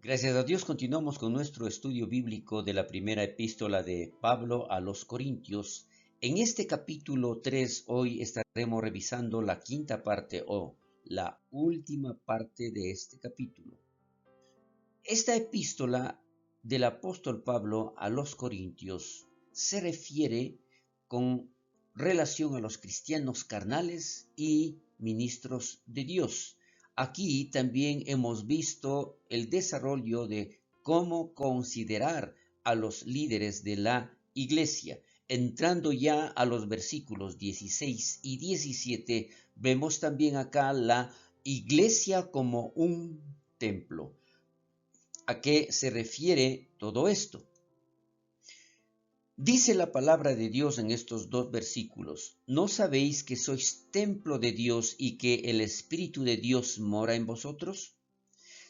Gracias a Dios continuamos con nuestro estudio bíblico de la primera epístola de Pablo a los Corintios. En este capítulo 3 hoy estaremos revisando la quinta parte o la última parte de este capítulo. Esta epístola del apóstol Pablo a los Corintios se refiere con relación a los cristianos carnales y ministros de Dios. Aquí también hemos visto el desarrollo de cómo considerar a los líderes de la iglesia. Entrando ya a los versículos 16 y 17, vemos también acá la iglesia como un templo. ¿A qué se refiere todo esto? Dice la palabra de Dios en estos dos versículos: ¿no sabéis que sois templo de Dios y que el Espíritu de Dios mora en vosotros?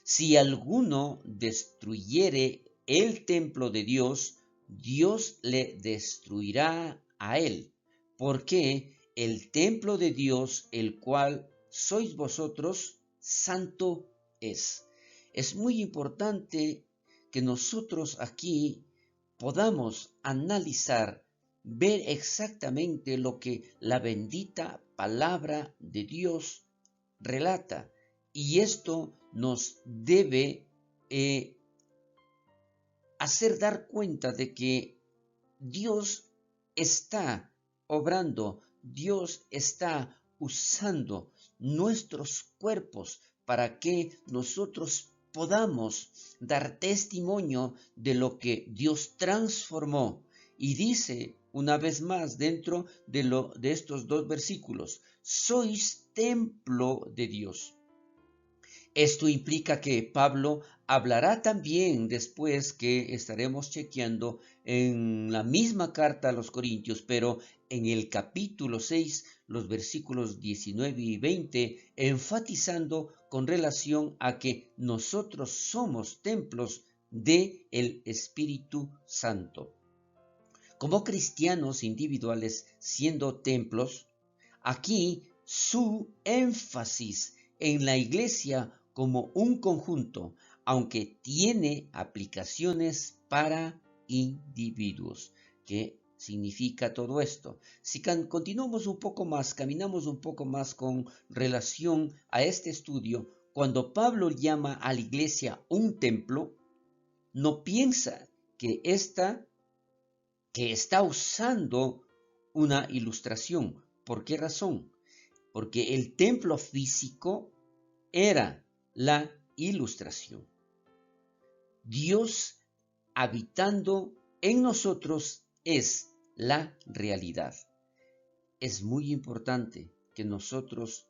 Si alguno destruyere el templo de Dios, Dios le destruirá a él, porque el templo de Dios, el cual sois vosotros, santo es. Es muy importante que nosotros aquí podamos analizar, ver exactamente lo que la bendita palabra de Dios relata. Y esto nos debe hacer dar cuenta de que Dios está obrando, Dios está usando nuestros cuerpos para que nosotros podamos dar testimonio de lo que Dios transformó. Y dice una vez más dentro de estos dos versículos: sois templo de Dios. Esto implica que Pablo hablará también después, que estaremos chequeando en la misma carta a los Corintios, pero en el capítulo 6, los versículos 19 y 20, enfatizando con relación a que nosotros somos templos del Espíritu Santo. Como cristianos individuales siendo templos, aquí su énfasis en la iglesia como un conjunto, aunque tiene aplicaciones para individuos. ¿Qué significa todo esto? Si continuamos un poco más, caminamos un poco más con relación a este estudio, cuando Pablo llama a la iglesia un templo, no piensa que está usando una ilustración. ¿Por qué razón? Porque el templo físico era la ilustración. Dios habitando en nosotros es la realidad. Es muy importante que nosotros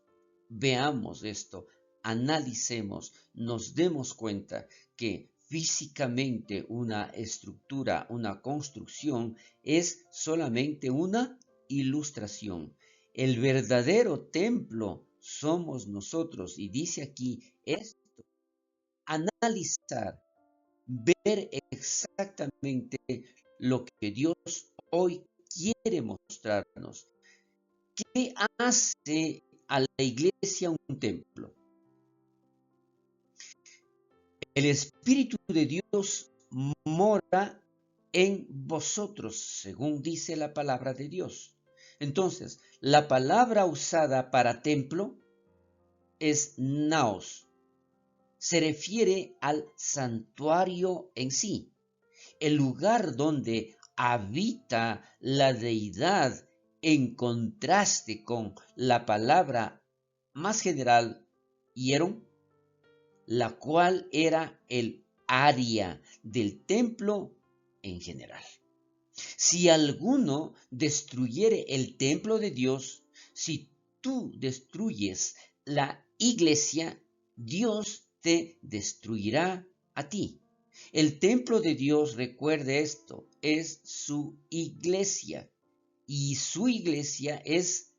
veamos esto, analicemos, nos demos cuenta que físicamente una estructura, una construcción es solamente una ilustración. El verdadero templo somos nosotros, y dice aquí esto: analizar, ver exactamente lo que Dios hoy quiere mostrarnos. ¿Qué hace a la iglesia un templo? El Espíritu de Dios mora en vosotros, según dice la palabra de Dios. Entonces, la palabra usada para templo es naos. Se refiere al santuario en sí, el lugar donde habita la deidad, en contraste con la palabra más general, hieron, la cual era el área del templo en general. Si alguno destruyere el templo de Dios, si tú destruyes la iglesia, Dios te destruirá a ti. El templo de Dios, recuerde esto, es su iglesia, y su iglesia es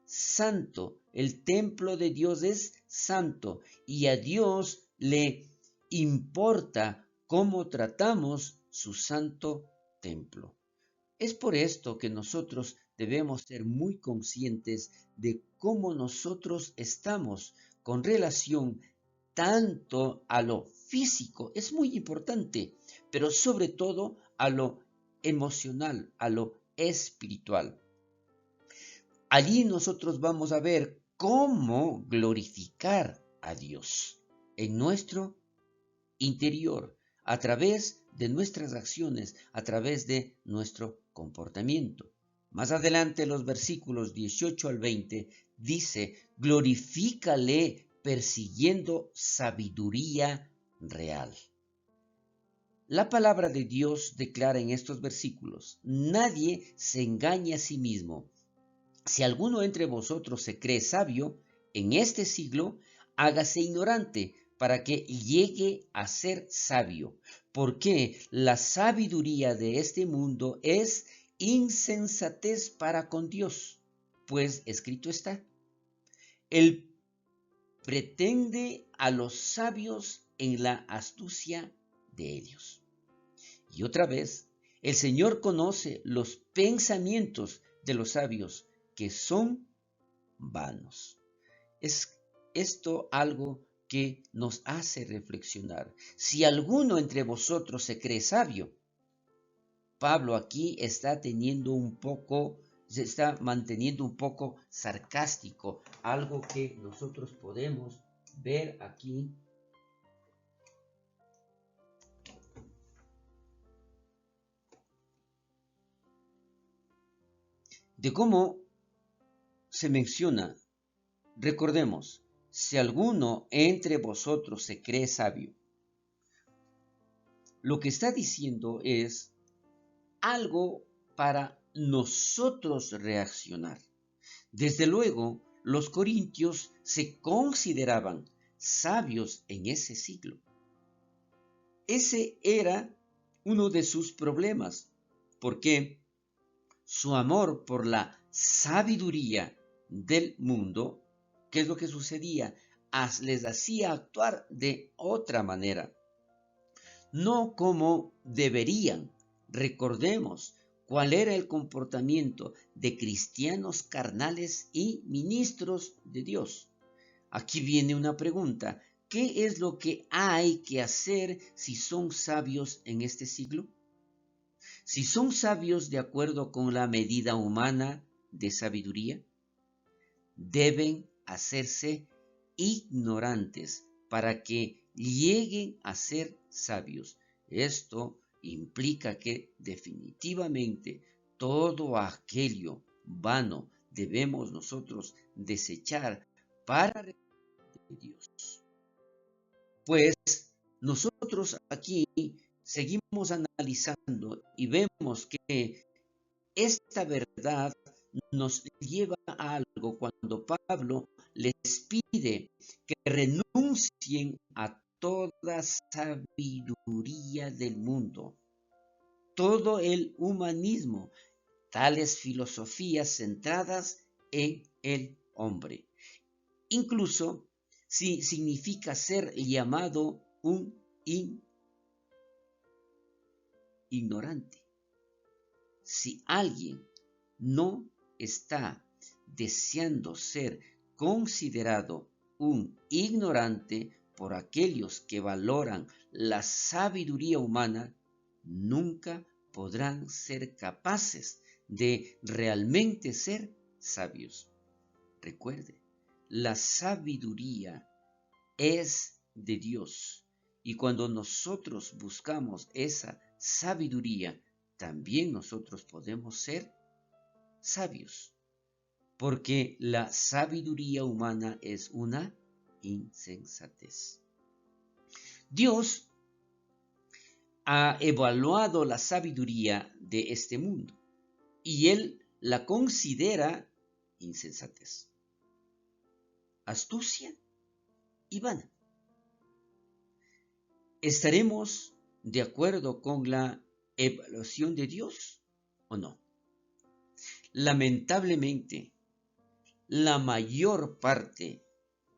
santo. El templo de Dios es santo, y a Dios le importa cómo tratamos su santo templo. Es por esto que nosotros debemos ser muy conscientes de cómo nosotros estamos con relación tanto a lo físico, es muy importante, pero sobre todo a lo emocional, a lo espiritual. Allí nosotros vamos a ver cómo glorificar a Dios en nuestro interior, a través de nuestras acciones, a través de nuestro comportamiento. Más adelante, los versículos 18 al 20, dice, glorifícale persiguiendo sabiduría real. La palabra de Dios declara en estos versículos, nadie se engaña a sí mismo. Si alguno entre vosotros se cree sabio, en este siglo, hágase ignorante, para que llegue a ser sabio, porque la sabiduría de este mundo es insensatez para con Dios, pues escrito está, Él pretende a los sabios en la astucia de ellos. Y otra vez, el Señor conoce los pensamientos de los sabios, que son vanos. Es esto algo que nos hace reflexionar. Si alguno entre vosotros se cree sabio, Pablo aquí se está manteniendo un poco sarcástico, algo que nosotros podemos ver aquí de cómo se menciona. Recordemos, si alguno entre vosotros se cree sabio, lo que está diciendo es algo para nosotros reaccionar. Desde luego, los corintios se consideraban sabios en ese siglo. Ese era uno de sus problemas, porque su amor por la sabiduría del mundo, ¿qué es lo que sucedía? Les hacía actuar de otra manera, no como deberían. Recordemos cuál era el comportamiento de cristianos carnales y ministros de Dios. Aquí viene una pregunta. ¿Qué es lo que hay que hacer si son sabios en este siglo? Si son sabios de acuerdo con la medida humana de sabiduría, deben hacerse ignorantes para que lleguen a ser sabios. Esto implica que definitivamente todo aquello vano debemos nosotros desechar para de Dios. Pues nosotros aquí seguimos analizando y vemos que esta verdad nos lleva a algo cuando Pablo les pide que renuncien a toda sabiduría del mundo, todo el humanismo, tales filosofías centradas en el hombre. Incluso si significa ser llamado un ignorante. Si alguien no está deseando ser considerado un ignorante por aquellos que valoran la sabiduría humana, nunca podrán ser capaces de realmente ser sabios. Recuerde, la sabiduría es de Dios, y cuando nosotros buscamos esa sabiduría, también nosotros podemos ser sabios, porque la sabiduría humana es una insensatez. Dios ha evaluado la sabiduría de este mundo y Él la considera insensatez, astucia y vana. ¿Estaremos de acuerdo con la evaluación de Dios o no? Lamentablemente, la mayor parte,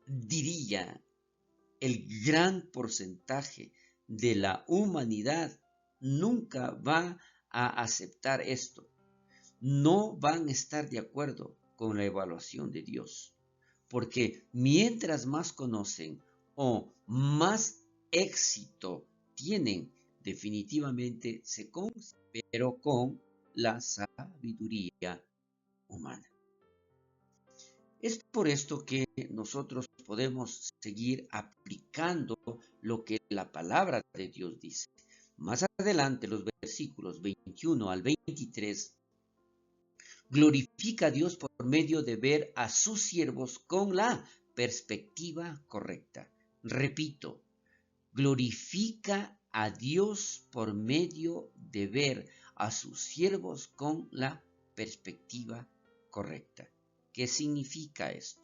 diría, el gran porcentaje de la humanidad nunca va a aceptar esto. No van a estar de acuerdo con la evaluación de Dios, porque mientras más conocen o más éxito tienen definitivamente se consigue, pero con la sabiduría humana. Es por esto que nosotros podemos seguir aplicando lo que la palabra de Dios dice. Más adelante, los versículos 21 al 23, glorifica a Dios por medio de ver a sus siervos con la perspectiva correcta. Repito, glorifica a Dios por medio de ver a sus siervos con la perspectiva correcta. ¿Qué significa esto?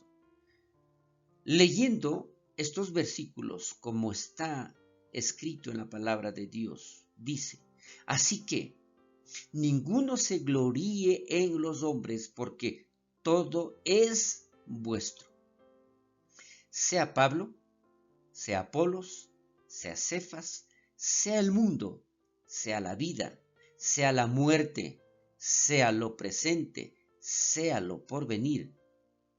Leyendo estos versículos como está escrito en la palabra de Dios, dice, así que ninguno se gloríe en los hombres, porque todo es vuestro. Sea Pablo, sea Apolos, sea Cefas, sea el mundo, sea la vida, sea la muerte, sea lo presente, sea lo porvenir,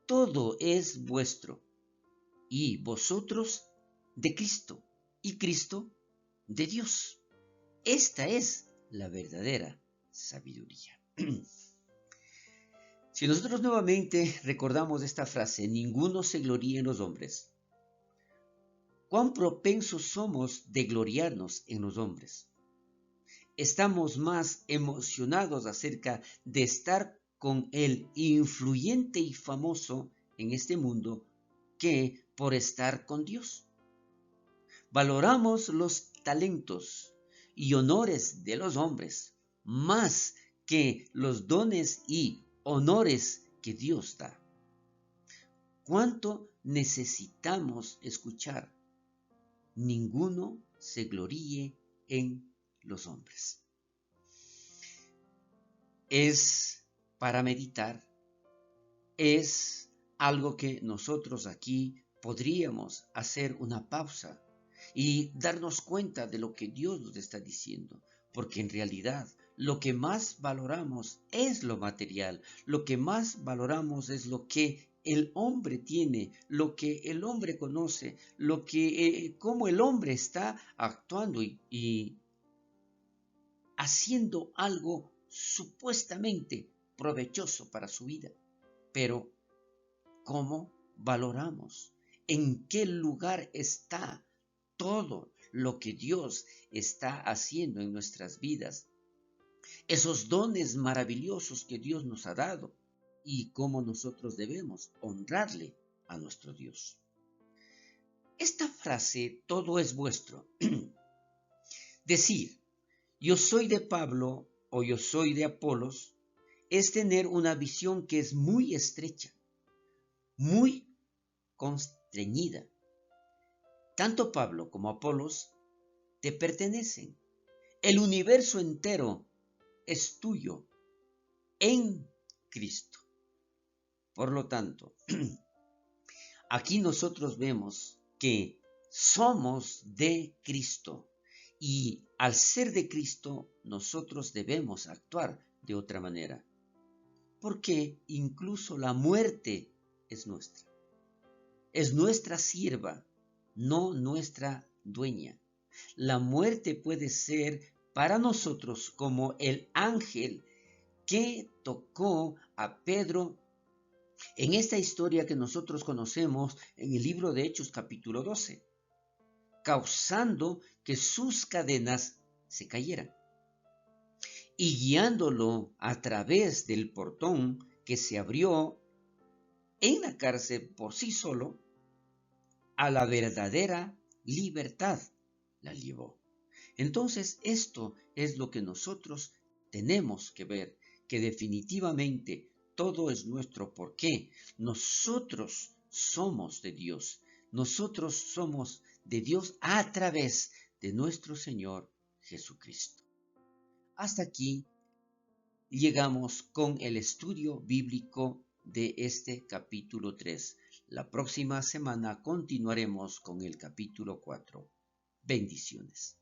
todo es vuestro, y vosotros de Cristo, y Cristo de Dios. Esta es la verdadera sabiduría. Si nosotros nuevamente recordamos esta frase, ninguno se gloríe en los hombres, ¿cuán propensos somos de gloriarnos en los hombres? Estamos más emocionados acerca de estar con el influyente y famoso en este mundo que por estar con Dios. Valoramos los talentos y honores de los hombres más que los dones y honores que Dios da. ¿Cuánto necesitamos escuchar? Ninguno se gloríe en los hombres. Es para meditar, es algo que nosotros aquí podríamos hacer una pausa y darnos cuenta de lo que Dios nos está diciendo, porque en realidad lo que más valoramos es lo material, lo que más valoramos es lo que el hombre tiene, lo que el hombre conoce, lo que cómo el hombre está actuando y haciendo algo supuestamente provechoso para su vida. Pero ¿cómo valoramos? ¿En qué lugar está todo lo que Dios está haciendo en nuestras vidas? Esos dones maravillosos que Dios nos ha dado y cómo nosotros debemos honrarle a nuestro Dios. Esta frase, todo es vuestro, decir, yo soy de Pablo o yo soy de Apolos, es tener una visión que es muy estrecha, muy constreñida. Tanto Pablo como Apolos te pertenecen. El universo entero es tuyo en Cristo. Por lo tanto, aquí nosotros vemos que somos de Cristo y al ser de Cristo nosotros debemos actuar de otra manera, porque incluso la muerte es nuestra sierva, no nuestra dueña. La muerte puede ser para nosotros como el ángel que tocó a Pedro en esta historia que nosotros conocemos en el libro de Hechos capítulo 12, causando que sus cadenas se cayeran y guiándolo a través del portón que se abrió en la cárcel por sí solo, a la verdadera libertad la llevó. Entonces, esto es lo que nosotros tenemos que ver, que definitivamente todo es nuestro. ¿Por qué? Nosotros somos de Dios. Nosotros somos de Dios a través de nuestro Señor Jesucristo. Hasta aquí llegamos con el estudio bíblico de este capítulo 3. La próxima semana continuaremos con el capítulo 4. Bendiciones.